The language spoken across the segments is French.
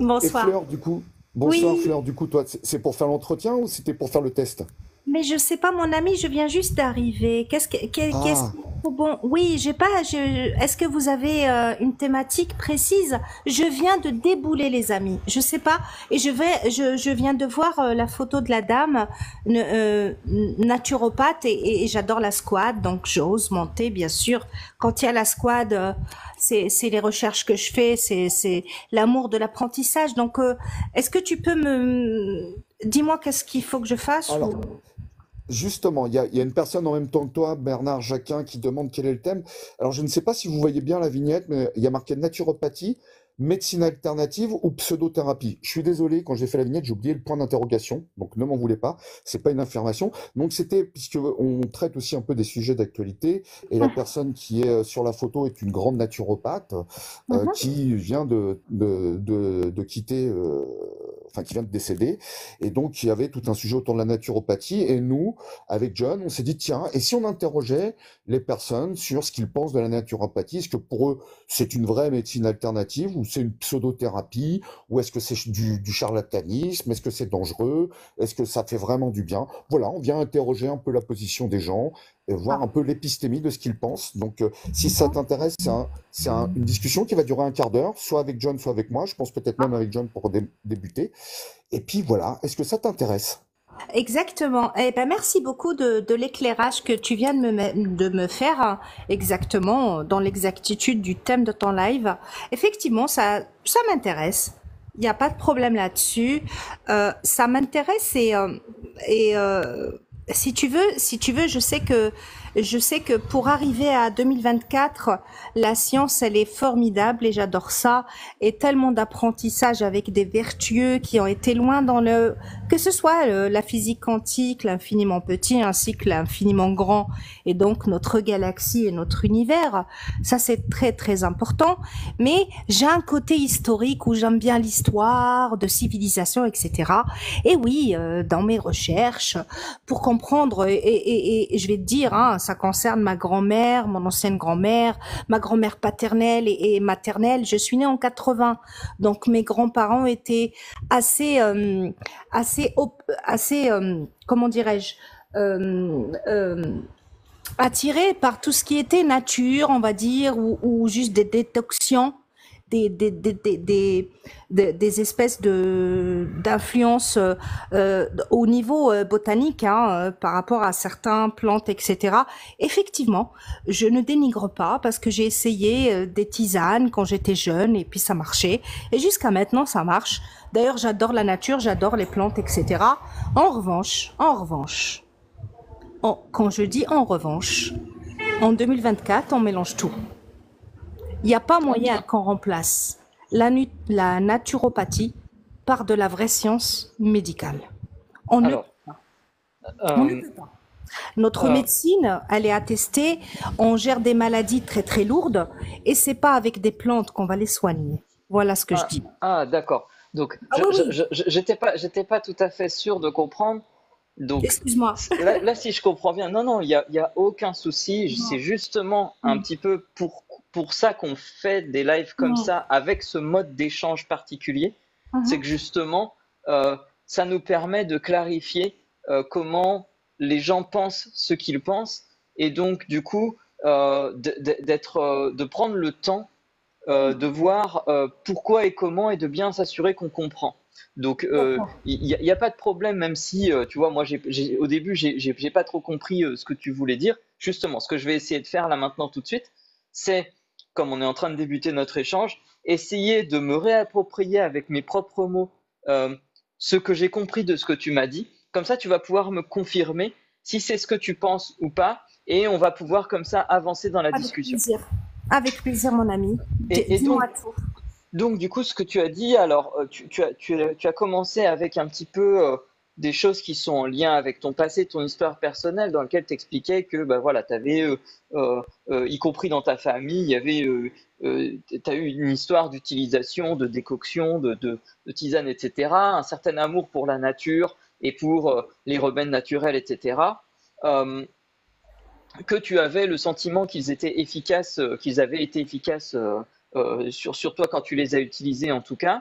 Et Bonsoir. Fleur, du coup, bonsoir Oui, Fleur, du coup, toi, c'est pour faire l'entretien ou c'était pour faire le test? mais je sais pas, mon ami, je viens juste d'arriver. Qu'est-ce Ah, qu'il faut? Bon, oui, j'ai pas. Est-ce que vous avez une thématique précise? Je viens de débouler, les amis. Je sais pas, et je viens de voir la photo de la dame naturopathe et j'adore la squad, donc j'ose monter, bien sûr. Quand il y a la squad, c'est les recherches que je fais, c'est l'amour de l'apprentissage. Donc, est-ce que tu peux dis-moi qu'est-ce qu'il faut que je fasse ou... alors, justement, il y a une personne en même temps que toi, Bernard Jacquin, qui demande quel est le thème. Alors, je ne sais pas si vous voyez bien la vignette, mais il y a marqué naturopathie, médecine alternative ou pseudothérapie. Je suis désolé, quand j'ai fait la vignette, j'ai oublié le point d'interrogation, donc ne m'en voulez pas, c'est pas une affirmation. Donc c'était, puisque on traite aussi un peu des sujets d'actualité, et la personne qui est sur la photo est une grande naturopathe Mhm. qui vient de quitter, enfin qui vient de décéder, et donc il y avait tout un sujet autour de la naturopathie, et nous, avec John, on s'est dit, tiens, et si on interrogeait les personnes sur ce qu'ils pensent de la naturopathie, est-ce que pour eux, c'est une vraie médecine alternative ou c'est une pseudothérapie ou est-ce que c'est du charlatanisme? Est-ce que c'est dangereux? Est-ce que ça fait vraiment du bien? Voilà, on vient interroger un peu la position des gens et voir Ah. un peu l'épistémie de ce qu'ils pensent. Donc, si ça t'intéresse, une discussion qui va durer un quart d'heure, soit avec John, soit avec moi. Je pense peut-être même avec John pour débuter. Et puis voilà, est-ce que ça t'intéresse? Exactement. Eh ben, merci beaucoup de l'éclairage que tu viens de me faire, hein, exactement, dans l'exactitude du thème de ton live. Effectivement, ça m'intéresse. Il n'y a pas de problème là-dessus. Ça m'intéresse et si tu veux, je sais que pour arriver à 2024, la science, elle est formidable et j'adore ça. Et tellement d'apprentissage avec des vertueux qui ont été loin dans que ce soit la physique quantique, l'infiniment petit, ainsi que l'infiniment grand, et donc notre galaxie et notre univers. Ça, c'est très, très important. Mais j'ai un côté historique où j'aime bien l'histoire de civilisation, etc. Et oui, dans mes recherches, pour comprendre, et je vais te dire, hein, ça concerne ma grand-mère, mon ancienne grand-mère, ma grand-mère paternelle et maternelle. Je suis née en 80, donc mes grands-parents étaient assez, comment dirais-je, euh, euh, attirés par tout ce qui était nature, on va dire, ou juste des détoxions, des, des, des, des, des, des espèces de d'influence au niveau botanique, hein, par rapport à certaines plantes, etc. Effectivement, je ne dénigre pas parce que j'ai essayé des tisanes quand j'étais jeune et puis ça marchait. Et jusqu'à maintenant, ça marche. D'ailleurs, j'adore la nature, j'adore les plantes, etc. En revanche, quand je dis en revanche, en 2024, on mélange tout. Il n'y a pas moyen Ok. qu'on remplace la naturopathie par de la vraie science médicale. On ne, Alors, on ne euh, peut pas. Notre euh, médecine, elle est attestée, on gère des maladies très très lourdes et c'est pas avec des plantes qu'on va les soigner. Voilà ce que je dis. d'accord. Donc, Ah oui, oui, j'étais pas tout à fait sûr de comprendre. Donc, excuse-moi. là, si je comprends bien, non, non, il y a aucun souci. C'est justement un Mm, petit peu pour ça qu'on fait des lives comme mm, ça, avec ce mode d'échange particulier. C'est mhm. que justement, ça nous permet de clarifier comment les gens pensent ce qu'ils pensent, et donc, du coup, de prendre le temps de voir pourquoi et comment et de bien s'assurer qu'on comprend. Donc, y a pas de problème, même si, tu vois, moi, au début, j'ai pas trop compris ce que tu voulais dire. Justement, ce que je vais essayer de faire là maintenant tout de suite, c'est, comme on est en train de débuter notre échange, essayer de me réapproprier avec mes propres mots euh, ce que j'ai compris de ce que tu m'as dit. Comme ça, tu vas pouvoir me confirmer si c'est ce que tu penses ou pas, et on va pouvoir comme ça avancer dans la Avec discussion. plaisir. Avec plaisir, mon ami. Et Dis-moi tout. donc, du coup, ce que tu as dit, alors, tu as commencé avec un petit peu des choses qui sont en lien avec ton passé, ton histoire personnelle, dans lequel tu expliquais que, bah voilà, tu avais, y compris dans ta famille, il y avait, tu as eu une histoire d'utilisation, de décoction, de tisane, etc., un certain amour pour la nature et pour les remèdes naturels, etc., euh, que tu avais le sentiment qu'ils étaient efficaces, qu'ils avaient été efficaces sur toi quand tu les as utilisés en tout cas,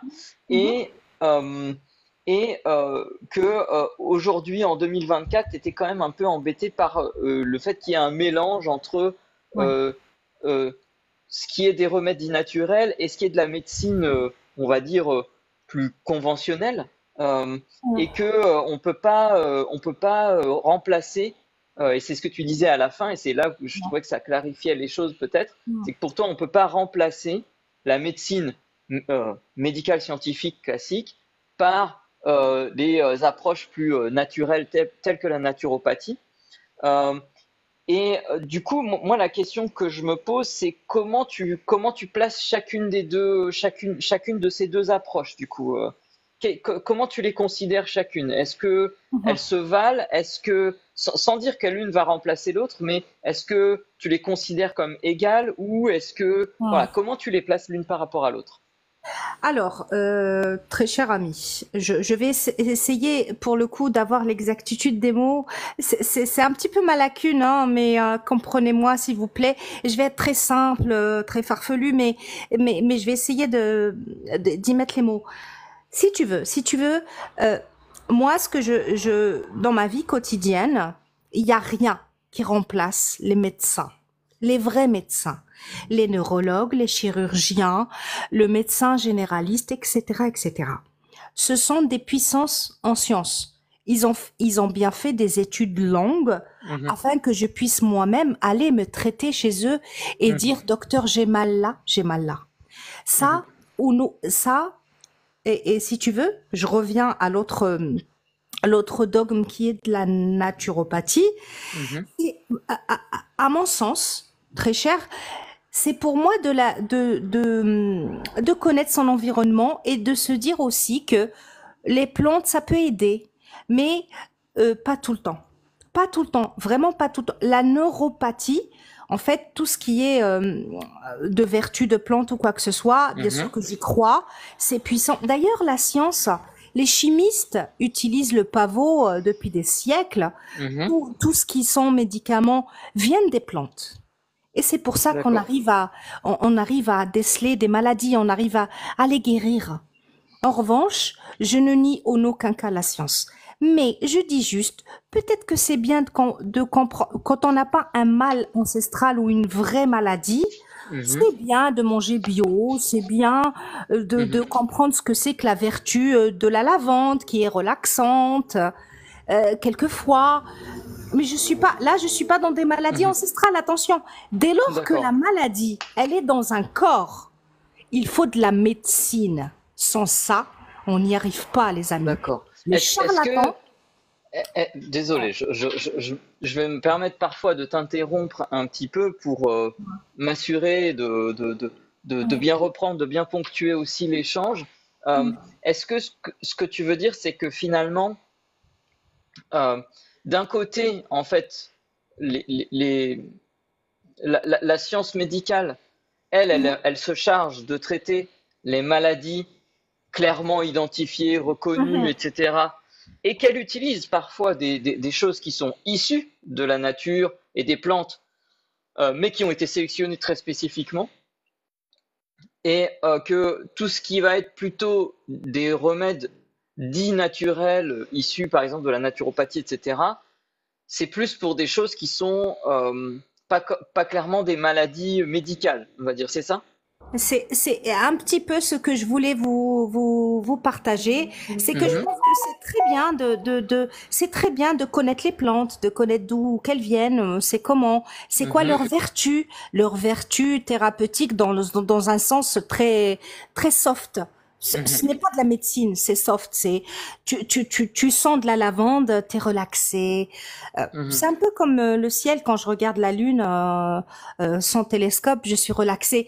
Mhm. et, euh, que aujourd'hui en 2024, tu étais quand même un peu embêté par le fait qu'il y ait un mélange entre Ouais. euh, euh, ce qui est des remèdes dits naturels et ce qui est de la médecine, on va dire, plus conventionnelle, euh, et que on peut pas remplacer. Et c'est ce que tu disais à la fin, et c'est là que je trouvais que ça clarifiait les choses peut-être. Ouais. C'est que pour toi, on peut pas remplacer la médecine médicale scientifique classique par des approches plus naturelles telles que la naturopathie. Euh, du coup, moi, la question que je me pose, c'est comment tu places chacune de ces deux approches, du coup. Comment tu les considères chacune? Est-ce que elles Mhm. se valent? Est-ce que, sans dire que l'une va remplacer l'autre, mais est-ce que tu les considères comme égales ou est-ce que, voilà, Ouais. comment tu les places l'une par rapport à l'autre? Alors, très cher ami, je vais essayer pour le coup d'avoir l'exactitude des mots. C'est un petit peu ma lacune, hein, mais comprenez-moi s'il vous plaît. Je vais être très simple, très farfelu, mais je vais essayer d'y mettre les mots. Si tu veux, euh, moi, ce que dans ma vie quotidienne, il y a rien qui remplace les médecins, les vrais médecins, les neurologues, les chirurgiens, le médecin généraliste, etc., etc. Ce sont des puissances en sciences. Ils ont bien fait des études longues Mhm, afin que je puisse moi-même aller me traiter chez eux et mhm, dire, docteur, j'ai mal là, j'ai mal là. mhm, Ça, ou nous, ça, et si tu veux, je reviens à l'autre dogme qui est de la naturopathie. mhm, Et à mon sens, très cher, c'est pour moi de connaître son environnement et de se dire aussi que les plantes, ça peut aider, mais pas tout le temps. Pas tout le temps, vraiment pas tout le temps. La neuropathie, en fait, tout ce qui est de vertu de plantes ou quoi que ce soit, bien sûr mhm, que j'y crois, c'est puissant. D'ailleurs, la science, les chimistes utilisent le pavot depuis des siècles. mhm. Tout ce qui sont médicaments viennent des plantes. Et c'est pour ça qu'on D'accord. arrive on arrive à déceler des maladies, on arrive à les guérir. En revanche, je ne nie en aucun cas la science. Mais je dis juste, peut-être que c'est bien de comprendre, quand on n'a pas un mal ancestral ou une vraie maladie, Mhm, c'est bien de manger bio, c'est bien de mhm, comprendre ce que c'est que la vertu de la lavande qui est relaxante, quelquefois. Mais je suis pas dans des maladies mhm. ancestrales, attention. Dès lors que la D'accord. maladie, elle est dans un corps, il faut de la médecine. Sans ça, on n'y arrive pas, les amis. D'accord. Les Est-ce que, charlatans, désolé, je vais me permettre parfois de t'interrompre un petit peu pour m'assurer de bien reprendre, de bien ponctuer aussi l'échange. Euh, Est-ce que ce que tu veux dire, c'est que finalement, euh, d'un côté, en fait, les, les- les- la science médicale, elle se charge de traiter les maladies clairement identifiées, reconnues, etc. Et qu'elle utilise parfois des choses qui sont issues de la nature et des plantes, mais qui ont été sélectionnées très spécifiquement. Et que tout ce qui va être plutôt des remèdes dits naturels, issus par exemple de la naturopathie, etc., c'est plus pour des choses qui sont pas clairement des maladies médicales, on va dire, c'est ça? c'est un petit peu ce que je voulais vous partager. C'est que je Mhm, pense que c'est très bien c'est très bien de connaître les plantes, de connaître d'où qu'elles viennent, c'est comment, c'est quoi mhm, leur vertu thérapeutique dans un sens très, très soft. Ce mhm, n'est pas de la médecine, c'est soft, tu sens de la lavande, t'es relaxé. mhm. C'est un peu comme le ciel quand je regarde la lune sans télescope, je suis relaxée.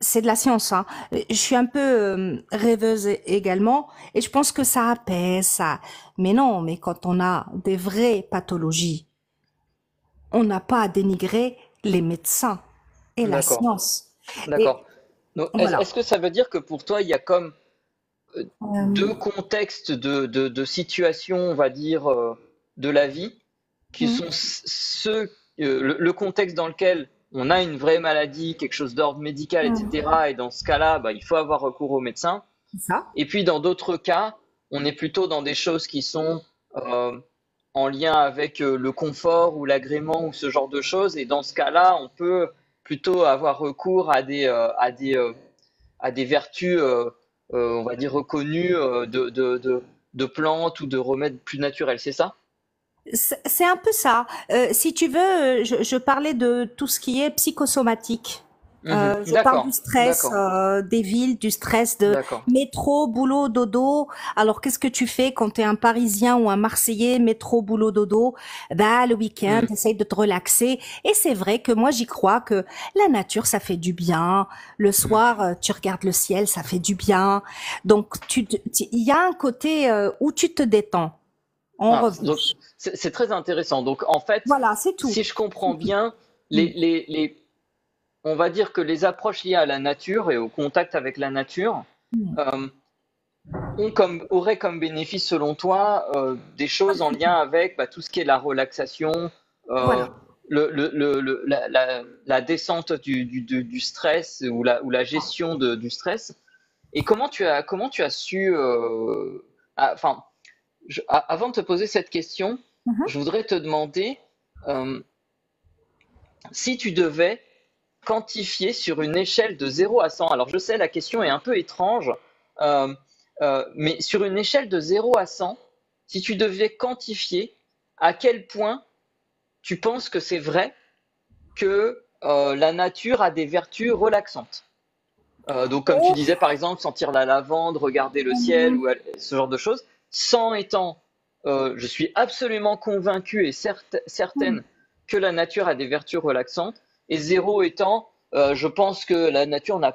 C'est de la science, hein. Je suis un peu rêveuse également, et je pense que ça apaise, ça. Mais non, mais quand on a des vraies pathologies, on n'a pas à dénigrer les médecins et la D'accord, science. Et d'accord. Donc, voilà. est-ce que ça veut dire que pour toi, il y a comme deux Euh, contextes de situation, on va dire, de la vie, qui hmm, sont ceux, le contexte dans lequel on a une vraie maladie, quelque chose d'ordre médical, etc. Et dans ce cas-là, bah, il faut avoir recours au médecin. Ça. Et puis dans d'autres cas, on est plutôt dans des choses qui sont en lien avec le confort ou l'agrément ou ce genre de choses. Et dans ce cas-là, on peut plutôt avoir recours à des vertus, on va dire, reconnues de plantes ou de remèdes plus naturels. C'est ça? C'est un peu ça. Si tu veux, je parlais de tout ce qui est psychosomatique. Je parle D'accord, du stress d'accord, des villes, du stress de d'accord. métro, boulot, dodo. Alors, qu'est-ce que tu fais quand tu es un Parisien ou un Marseillais, métro, boulot, dodo? Bah, le week-end, Hmm. essaye de te relaxer. Et c'est vrai que moi, j'y crois que la nature, ça fait du bien. Le Hmm. soir, tu regardes le ciel, ça fait du bien. Donc, il y a un côté où tu te détends. En Ah, donc, revanche. c'est très intéressant. Donc, en fait, Voilà, c'est tout. si je comprends C'est tout. bien, Mm. on va dire que les approches liées à la nature et au contact avec la nature Mm. euh, auraient comme bénéfice, selon toi, des choses en lien avec bah, tout ce qui est la relaxation, euh, Voilà. la descente du stress ou la gestion du stress. Et comment tu as su, enfin, avant de te poser cette question, Mhm. je voudrais te demander euh, si tu devais quantifier sur une échelle de 0 à 100. Alors je sais, la question est un peu étrange, euh, mais sur une échelle de 0 à 100, si tu devais quantifier à quel point tu penses que c'est vrai que la nature a des vertus relaxantes. Donc comme tu Oh, disais par exemple, sentir la lavande, regarder le ciel mhm. ou ce genre de choses, 100 étant je suis absolument convaincu et certaine que la nature a des vertus relaxantes, et 0 étant je pense que la nature n'a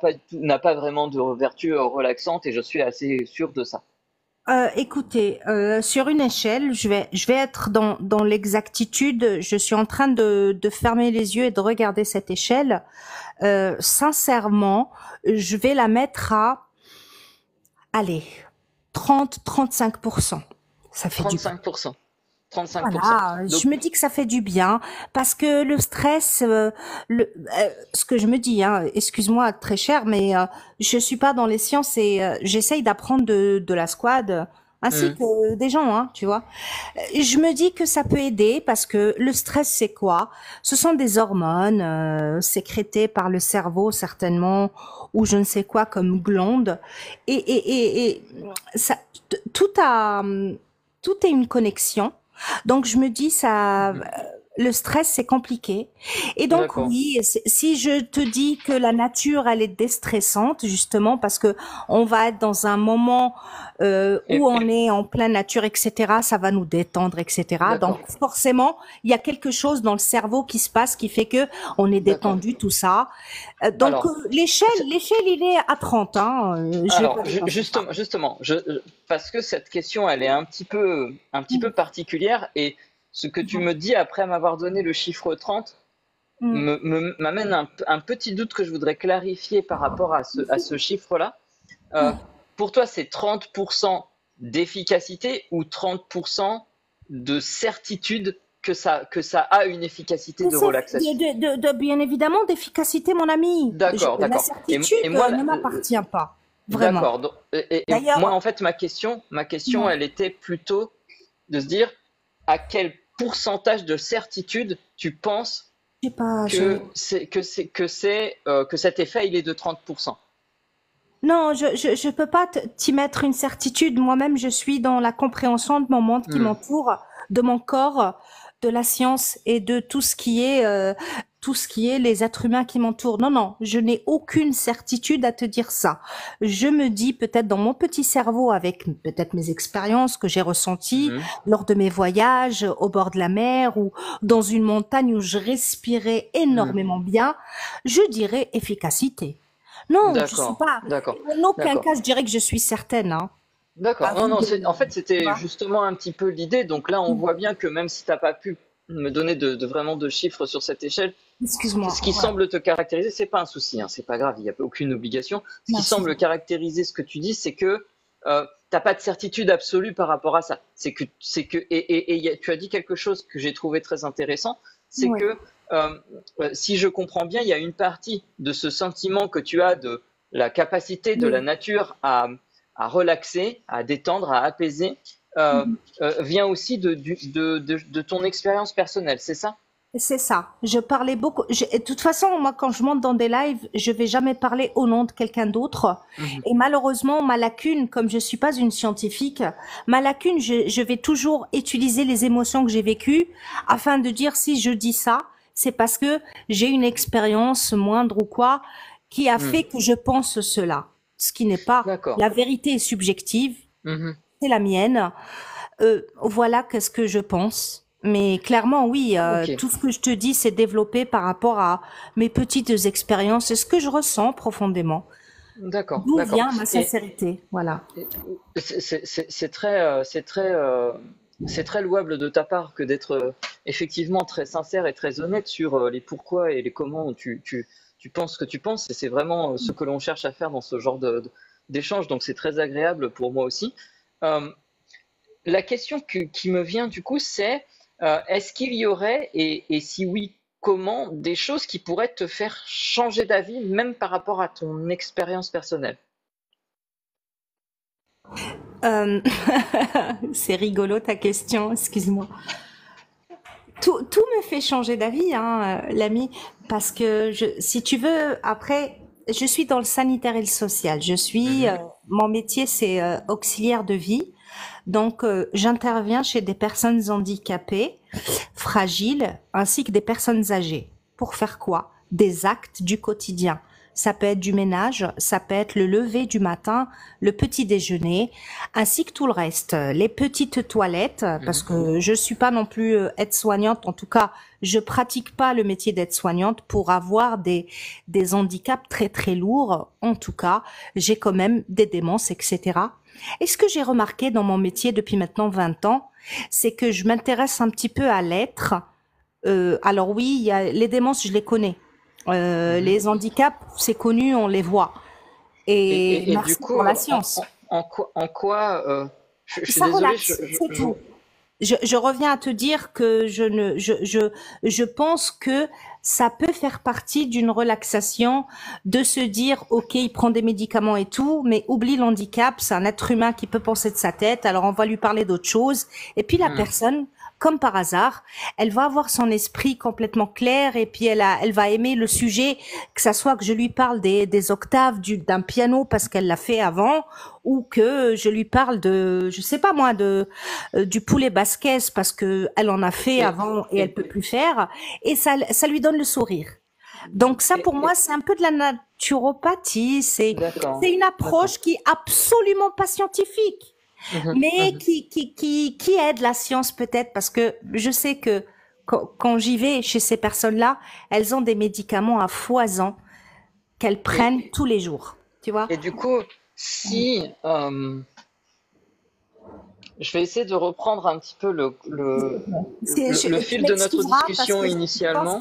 pas vraiment de vertus relaxantes et je suis assez sûr de ça. Écoutez, sur une échelle, je vais être dans l'exactitude. Je suis en train de fermer les yeux et de regarder cette échelle. Sincèrement, je vais la mettre à, allez, 30-35%. Ça fait du bien. 35%. 35%. Voilà, Donc, je me dis que ça fait du bien parce que le stress, ce que je me dis, hein, excuse-moi très cher, mais je suis pas dans les sciences et j'essaye d'apprendre de la squad ainsi hmm, que des gens, hein, tu vois. Je me dis que ça peut aider parce que le stress, c'est quoi? Ce sont des hormones sécrétées par le cerveau certainement ou je ne sais quoi comme glande et ça, tout a tout est une connexion. Donc je me dis ça, mhm, le stress c'est compliqué. Et donc d'accord. oui, si je te dis que la nature elle est déstressante justement parce que on va être dans un moment où Et, on est en pleine nature, etc. Ça va nous détendre, etc. Donc d'accord. forcément il y a quelque chose dans le cerveau qui se passe qui fait que on est D'accord. détendu tout ça. Donc Alors, l'échelle il est à 30. Hein. Je vais pas dépasser ça. justement, parce que cette question, elle est un petit peu Mm, particulière, et ce que tu mm, me dis après m'avoir donné le chiffre 30 mm. m'amène un petit doute que je voudrais clarifier par rapport à ce chiffre-là. Euh, pour toi, c'est 30% d'efficacité ou 30% de certitude que ça a une efficacité Mais de c'est relaxation? bien évidemment d'efficacité, mon ami. D'accord, La d'accord. Et certitude moi, ne m'appartient pas, vraiment. d'accord. Et moi, D'ailleurs, en fait, ma question, elle était plutôt de se dire à quel pourcentage de certitude tu penses je sais pas, que cet effet il est de 30%. non, je peux pas t'y mettre une certitude. Moi-même, je suis dans la compréhension de mon monde qui Hmm, m'entoure, de mon corps, de la science et de tout ce qui est les êtres humains qui m'entourent. Non, non, je n'ai aucune certitude à te dire ça. Je me dis peut-être dans mon petit cerveau avec peut-être mes expériences que j'ai ressenties mhm, lors de mes voyages au bord de la mer ou dans une montagne où je respirais hmm. énormément bien, je dirais efficacité. Non, je suis D'accord, pas. d'accord, En aucun d'accord. cas, je dirais que je suis certaine. Hein. D'accord. À Non, vous non, de, en fait, tu c'était vois. justement un petit peu l'idée. Donc là, on voit bien que même si t'as pas pu me donner vraiment de chiffres sur cette échelle, Excuse-moi. ce qui Ouais. semble te caractériser, c'est pas un souci, hein, c'est pas grave, il n'y a aucune obligation. Ce qui Merci. semble caractériser ce que tu dis, c'est que t'as pas de certitude absolue par rapport à ça. Tu as dit quelque chose que j'ai trouvé très intéressant, c'est Oui. que si je comprends bien, il y a une partie de ce sentiment que tu as de la capacité de la Oui. nature à relaxer, à détendre, à apaiser, vient aussi de ton expérience personnelle, c'est ça? C'est ça. Je parlais beaucoup. De toute façon, moi, quand je monte dans des lives, je vais jamais parler au nom de quelqu'un d'autre. Mhm. Et malheureusement, ma lacune, comme je suis pas une scientifique, ma lacune, je vais toujours utiliser les émotions que j'ai vécues afin de dire si je dis ça, c'est parce que j'ai une expérience moindre ou quoi qui a Mhm. fait que je pense cela. Ce qui n'est pas. D'accord. La vérité est subjective, Mhm. c'est la mienne. Voilà qu'est-ce que je pense. Mais clairement, oui, Ok. tout ce que je te dis, c'est développé par rapport à mes petites expériences et ce que je ressens profondément. D'accord. D'où D'accord. vient ma Et, sincérité, voilà. et c'est très louable de ta part que d'être effectivement très sincère et très honnête sur les pourquoi et les comment tu penses ce que tu penses. Et c'est vraiment ce que l'on cherche à faire dans ce genre d'échange. Donc c'est très agréable pour moi aussi. Euh, La question qui me vient du coup, c'est est-ce qu'il y aurait, et si oui, comment, des choses qui pourraient te faire changer d'avis, même par rapport à ton expérience personnelle? Euh, c'est rigolo ta question, excuse-moi. Tout me fait changer d'avis, hein, l'ami, parce que si tu veux, après, je suis dans le sanitaire et le social. Mhm, Mon métier, c'est auxiliaire de vie. Donc, j'interviens chez des personnes handicapées, fragiles, ainsi que des personnes âgées. Pour faire quoi? Des actes du quotidien. Ça peut être du ménage, ça peut être le lever du matin, le petit déjeuner, ainsi que tout le reste. Les petites toilettes, parce mhm, que je suis pas non plus aide-soignante. En tout cas, je pratique pas le métier d'aide-soignante pour avoir des handicaps très très lourds. En tout cas, j'ai quand même des démences, etc. Et ce que j'ai remarqué dans mon métier depuis maintenant 20 ans, c'est que je m'intéresse un petit peu à l'être. Alors oui, il y a les démences, je les connais. mhm. Les handicaps, c'est connu, on les voit. Et Et du merci coup, pour la science. en quoi je suis Ça désolé, relaxe, c'est tout. Je reviens à te dire que je pense que ça peut faire partie d'une relaxation de se dire, OK, il prend des médicaments et tout, mais oublie l'handicap, c'est un être humain qui peut penser de sa tête, alors on va lui parler d'autre chose. Et puis la Hmm. personne, comme par hasard, elle va avoir son esprit complètement clair et puis elle va aimer le sujet, que ça soit que je lui parle des octaves d'un piano parce qu'elle l'a fait avant, ou que je lui parle de, je sais pas moi, du poulet basquez parce que elle en a fait Et, avant et elle et, peut plus faire et ça lui donne le sourire. Donc ça pour moi et- c'est un peu de la naturopathie, d'accord, c'est une d'accord. approche qui est absolument pas scientifique Mhm, mais mhm. qui aide la science peut-être parce que je sais que quand j'y vais chez ces personnes-là, elles ont des médicaments à foison qu'elles prennent Et, tous les jours, tu vois. et du coup, si je vais essayer de reprendre un petit peu le Tu fil de notre m'excuseras parce discussion que initialement.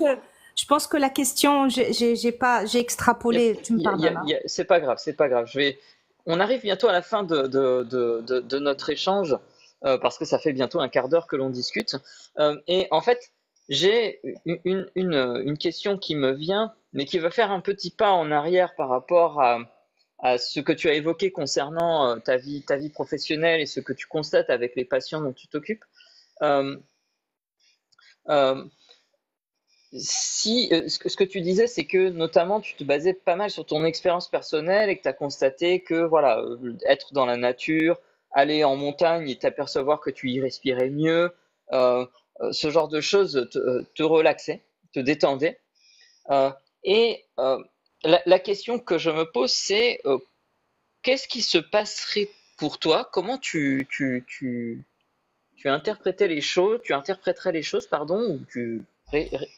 je pense que la question, j'ai pas, j'ai extrapolé. Tu me pardonnes, hein. C'est pas grave, c'est pas grave. On arrive bientôt à la fin de notre échange parce que ça fait bientôt un quart d'heure que l'on discute. Et en fait, j'ai une question qui me vient, mais qui va faire un petit pas en arrière par rapport à ce que tu as évoqué concernant ta vie professionnelle et ce que tu constates avec les patients dont tu t'occupes. Euh, euh, Si, ce que tu disais, c'est que notamment tu te basais pas mal sur ton expérience personnelle et que tu as constaté que voilà, être dans la nature, aller en montagne et t'apercevoir que tu y respirais mieux, euh, ce genre de choses te relaxait, te détendait. Euh, et la question que je me pose, c'est qu'est-ce qui se passerait pour toi? Comment tu interprétais les choses, tu interpréterais les choses, pardon, ou tu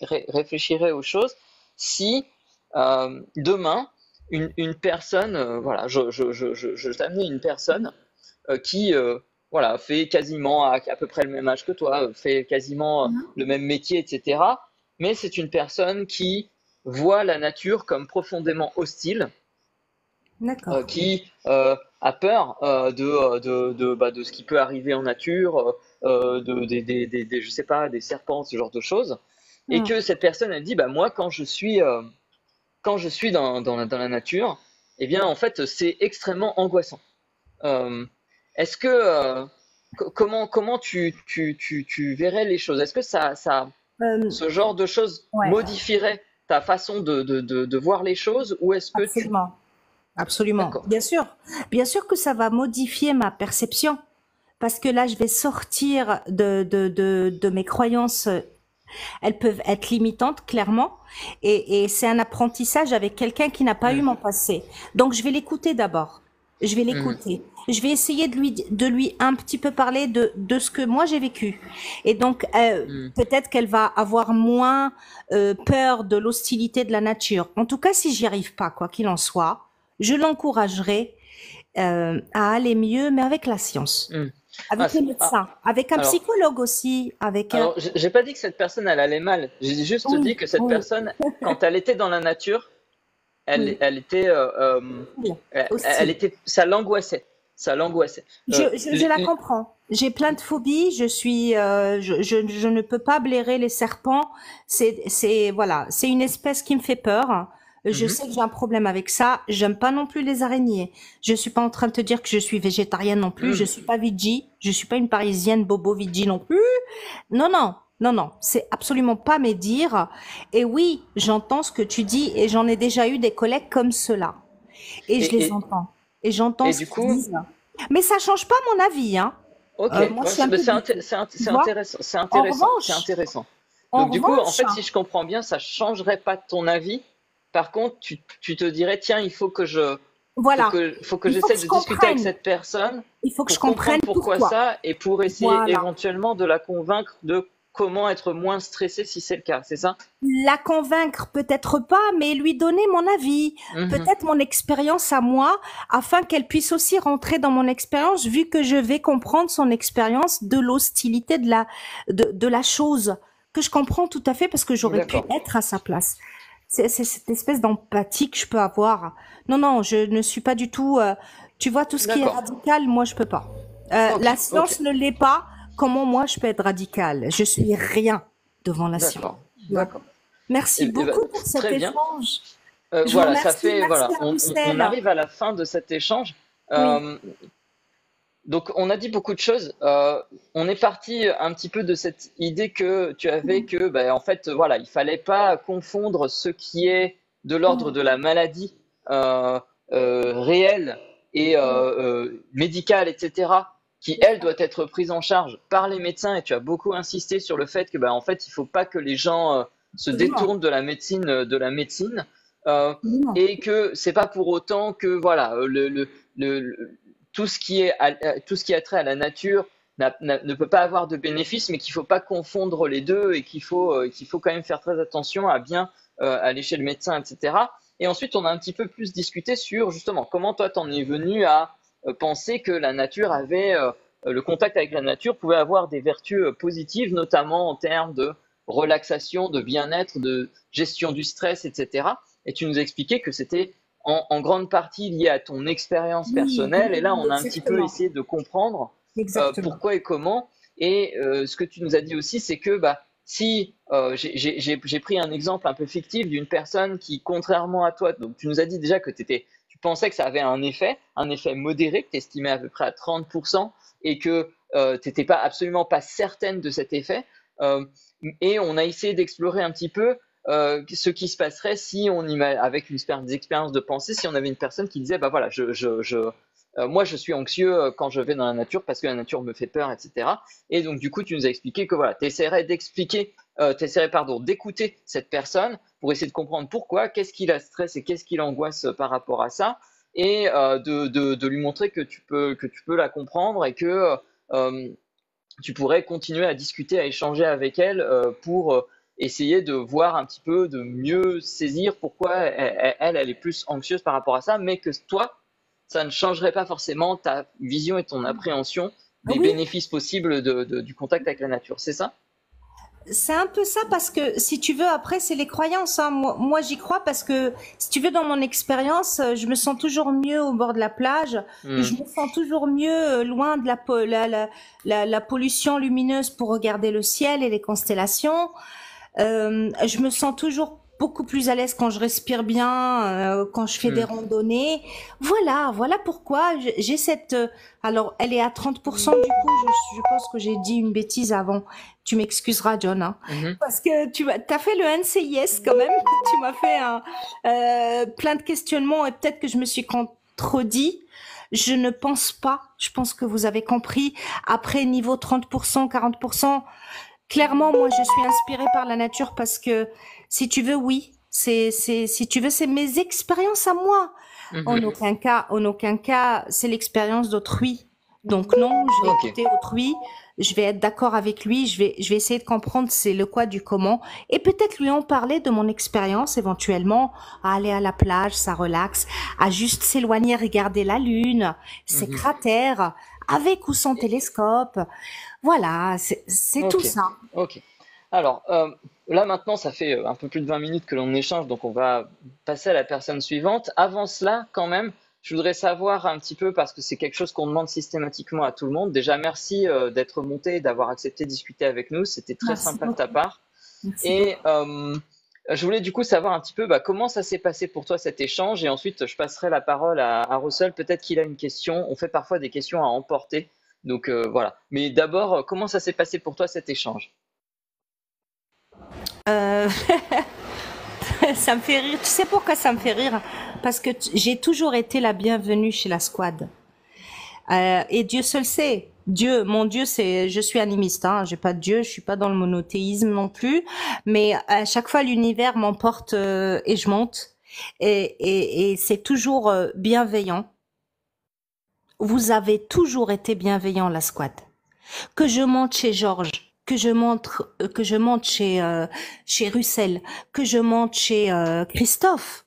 réfléchirais aux choses si demain une personne, voilà, je t'amenais une personne qui voilà, fait quasiment à peu près le même âge que toi, fait quasiment le même métier, etc. Mais c'est une personne qui voit la nature comme profondément hostile, D'accord. qui a peur de ce qui peut arriver en nature, je sais pas, des serpents, ce genre de choses. et Hmm. que cette personne, elle dit, bah moi, quand je suis dans la nature, eh bien, en fait, c'est extrêmement angoissant. Euh, Est-ce que comment tu verrais les choses? Est-ce que Euh, ce genre de choses ouais, modifierait ta façon de voir les choses, ou est-ce que tu... absolument. Absolument. D'accord. Bien sûr. Bien sûr que ça va modifier ma perception. Parce que là, je vais sortir de mes croyances. Elles peuvent être limitantes, clairement. Et c'est un apprentissage avec quelqu'un qui n'a pas eu mon Mhm, passé. Donc, je vais l'écouter d'abord. Je vais mhm, l'écouter. Je vais essayer de lui un petit peu parler de ce que moi j'ai vécu. Et donc, mhm. peut-être qu'elle va avoir moins peur de l'hostilité de la nature. En tout cas, si j'y arrive pas, quoi qu'il en soit, je l'encouragerai à aller mieux, mais avec la science, Mhm. Ah, avec les ah, médecins, avec un alors, psychologue aussi, avec alors, j'ai pas dit que cette personne elle allait mal. J'ai juste dit oui, que cette oui, personne, quand elle était dans la nature, oui, elle était, oui, elle aussi. était, ça l'angoissait, ça l'angoissait. Je la comprends. J'ai plein de phobies. Je ne peux pas blairer les serpents. Voilà, c'est une espèce qui me fait peur. Je Mhm, sais que j'ai un problème avec ça. J'aime pas non plus les araignées. Je suis pas en train de te dire que je suis végétarienne non plus. Je mhm. suis pas veggie. Je suis pas une parisienne bobo veggie non plus. Non, non, non, non. C'est absolument pas mes dires. Et oui, j'entends ce que tu dis et j'en ai déjà eu des collègues comme cela. Et je Et, les et, entends. Et j'entends et ce du qu'ils coup, disent. Mais ça change pas mon avis, hein. ok, Moi, je ouais, suis un peu bitée. Tu c'est vois? intéressant, En c'est revanche, intéressant. en Donc du coup, en revanche, fait, si je comprends bien, ça changerait pas ton avis. Par contre, tu te dirais, tiens, voilà. faut que Il faut que j'essaie je de discuter avec comprenne. cette personne Il faut que je pour comprendre comprenne pourquoi pourquoi. ça et pour essayer Voilà. éventuellement de la convaincre de comment être moins stressée si c'est le cas, c'est ça? La convaincre, peut-être pas, mais lui donner mon avis, Mhm. peut-être mon expérience à moi, afin qu'elle puisse aussi rentrer dans mon expérience, vu que je vais comprendre son expérience de l'hostilité de la chose, que je comprends tout à fait parce que j'aurais pu D'accord, être à sa place. C'est cette espèce d'empathie que je peux avoir. Non, non, je ne suis pas du tout. Tu vois, tout ce qui est d'accord, radical, moi, je peux pas. ok, La ok, science ne l'est pas. Comment moi je peux être radicale? Je suis rien devant la science. d'accord, Tu vois. d'accord. Merci Ben, beaucoup pour cet très bien. échange. Je vous Voilà, ça remercie. fait, Merci voilà, à on Roussel. arrive à la fin de cet échange. Oui. Euh, donc, on a dit beaucoup de choses. On est parti un petit peu de cette idée que tu avais que, ben, en fait, voilà, il fallait pas confondre ce qui est de l'ordre de la maladie euh, réelle et médicale, etc., qui, elle, doit être prise en charge par les médecins. Et tu as beaucoup insisté sur le fait que, ben, en fait, il faut pas que les gens se Absolument. détournent de la médecine, euh, Absolument. et que c'est pas pour autant que, voilà, le tout ce qui est tout ce qui a trait à la nature ne peut pas avoir de bénéfices, mais qu'il ne faut pas confondre les deux et qu'il faut quand même faire très attention à bien aller chez le médecin, etc. Et ensuite, on a un petit peu plus discuté sur justement comment toi t'en es venu à penser que la nature avait le contact avec la nature pouvait avoir des vertus positives, notamment en termes de relaxation, de bien-être, de gestion du stress, etc. Et tu nous expliquais que c'était en grande partie lié à ton expérience Oui, personnelle. Et oui, là, oui, on a un petit peu exactement. essayé de comprendre Exactement. pourquoi et comment. Et ce que tu nous as dit aussi, c'est que bah, si j'ai pris un exemple un peu fictif d'une personne qui, contrairement à toi, donc tu nous as dit déjà que tu pensais que ça avait un effet modéré, que tu estimais à peu près à 30%, et que tu n'étais pas absolument pas certaine de cet effet. Euh, et on a essayé d'explorer un petit peu ce qui se passerait si avec des expériences de pensée, si on avait une personne qui disait, bah voilà, moi je suis anxieux quand je vais dans la nature parce que la nature me fait peur, etc. Et donc du coup, tu nous as expliqué que voilà, t'essaierais pardon d'écouter cette personne pour essayer de comprendre pourquoi, qu'est-ce qui la stresse et qu'est-ce qui l'angoisse par rapport à ça, et de lui montrer que tu peux la comprendre et que euh, tu pourrais continuer à discuter, à échanger avec elle pour essayer de voir un petit peu, de mieux saisir pourquoi elle est plus anxieuse par rapport à ça, mais que toi, ça ne changerait pas forcément ta vision et ton appréhension des Oui, bénéfices possibles du contact avec la nature. C'est ça? c'est un peu ça parce que si tu veux, après, c'est les croyances. Hein. Moi, j'y crois parce que si tu veux, dans mon expérience, je me sens toujours mieux au bord de la plage. Je Hmm. me sens toujours mieux loin de la pollution lumineuse pour regarder le ciel et les constellations. Je me sens toujours beaucoup plus à l'aise quand je respire bien, quand je fais des randonnées. Voilà pourquoi j'ai cette... alors, elle est à 30%, du coup, je pense que j'ai dit une bêtise avant. Tu m'excuseras, John, hein, parce que tu as fait le NCIS quand même. Tu m'as fait plein de questionnements et peut-être que je me suis contredit. Je ne pense pas. Je pense que vous avez compris. Après, niveau 30%, 40%, clairement, moi, je suis inspirée par la nature parce que, si tu veux, oui, si tu veux, c'est mes expériences à moi. En aucun cas, c'est l'expérience d'autrui. Donc non, je vais écouter autrui, je vais être d'accord avec lui, je vais essayer de comprendre c'est le quoi du comment et peut-être lui en parler de mon expérience éventuellement, à aller à la plage, ça relaxe, à juste s'éloigner, regarder la lune, ses cratères, avec ou sans télescope. Voilà, c'est tout ça. Ok. Alors, là maintenant, ça fait un peu plus de 20 minutes que l'on échange, donc on va passer à la personne suivante. Avant cela, quand même, je voudrais savoir un petit peu, parce que c'est quelque chose qu'on demande systématiquement à tout le monde. Déjà, merci d'être monté et d'avoir accepté de discuter avec nous. C'était très sympa de ta part. Et je voulais du coup savoir un petit peu comment ça s'est passé pour toi cet échange. Et ensuite, je passerai la parole à Russell. Peut-être qu'il a une question. On fait parfois des questions à emporter. Donc voilà. Mais d'abord, comment ça s'est passé pour toi cet échange? Ça me fait rire. Tu sais pourquoi ça me fait rire? Parce que j'ai toujours été la bienvenue chez la squad. Et Dieu seul sait. Mon Dieu, je suis animiste, hein. J'ai pas de Dieu, je suis pas dans le monothéisme non plus. Mais à chaque fois, l'univers m'emporte et je monte. Et c'est toujours bienveillant. Vous avez toujours été bienveillant, la squad. Que je monte chez Georges, que je monte chez Russell, que je monte chez Christophe,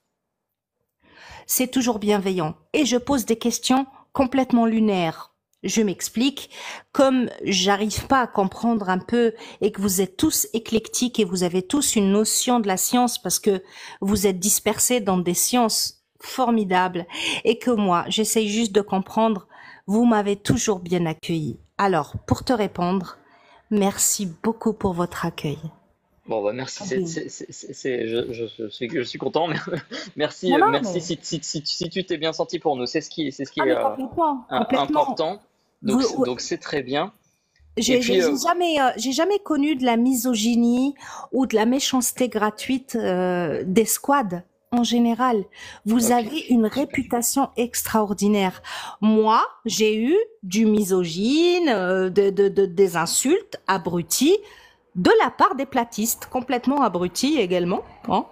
c'est toujours bienveillant. Et je pose des questions complètement lunaires. Je m'explique. Comme j'arrive pas à comprendre un peu et que vous êtes tous éclectiques et vous avez tous une notion de la science parce que vous êtes dispersés dans des sciences formidables et que moi, j'essaye juste de comprendre, vous m'avez toujours bien accueilli. Alors, pour te répondre, merci beaucoup pour votre accueil. Bon, merci, je suis content. Merci, Non, merci mais... si tu t'es bien senti pour nous. C'est ce qui Ah, mais est complètement. important. Donc c'est très bien. Et puis, J'ai jamais connu de la misogynie ou de la méchanceté gratuite des squads en général. Vous avez une réputation extraordinaire. Moi, j'ai eu du misogyne, des insultes abruties de la part des platistes, complètement abrutis également. Hein.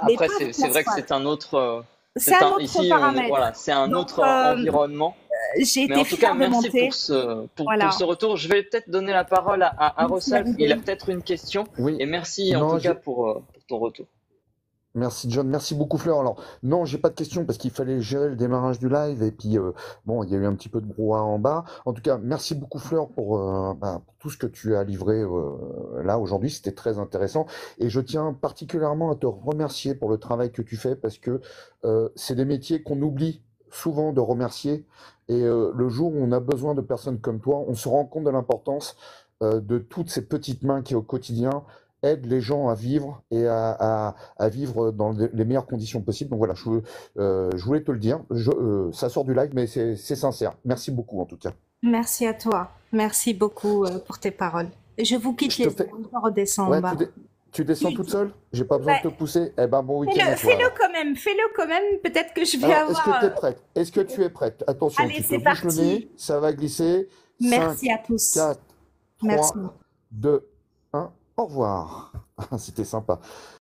Après, c'est vrai que c'est un autre, c'est un autre paramètre. Voilà, c'est un autre environnement. J'ai Mais en été tout cas, fière de merci monter. pour ce retour. Je vais peut-être donner la parole à Russell. Il a peut-être une question. Oui. Et merci en tout cas pour ton retour. Merci John, merci beaucoup Fleur. Alors non, j'ai pas de question parce qu'il fallait gérer le démarrage du live et puis bon, il y a eu un petit peu de brouhaha en bas. En tout cas, merci beaucoup Fleur pour tout ce que tu as livré là aujourd'hui, c'était très intéressant et je tiens particulièrement à te remercier pour le travail que tu fais parce que c'est des métiers qu'on oublie souvent de remercier et le jour où on a besoin de personnes comme toi, on se rend compte de l'importance de toutes ces petites mains qui au quotidien aide les gens à vivre et à vivre dans les meilleures conditions possibles. Donc voilà, je voulais te le dire. Ça sort du live, mais c'est sincère. Merci beaucoup en tout cas. Merci à toi. Merci beaucoup pour tes paroles. Je vous quitte les redescends en bas. Tu descends toute seule? J'ai pas besoin de te pousser? Eh ben bon week-end. Fais-le quand même. Peut-être que je vais avoir... Est-ce que tu es prête? Est-ce que tu es prête? Attention, allez, tu te bouges le nez, ça va glisser. Merci 5, à tous. 4, 3, Merci. 2, 1. Au revoir. C'était sympa.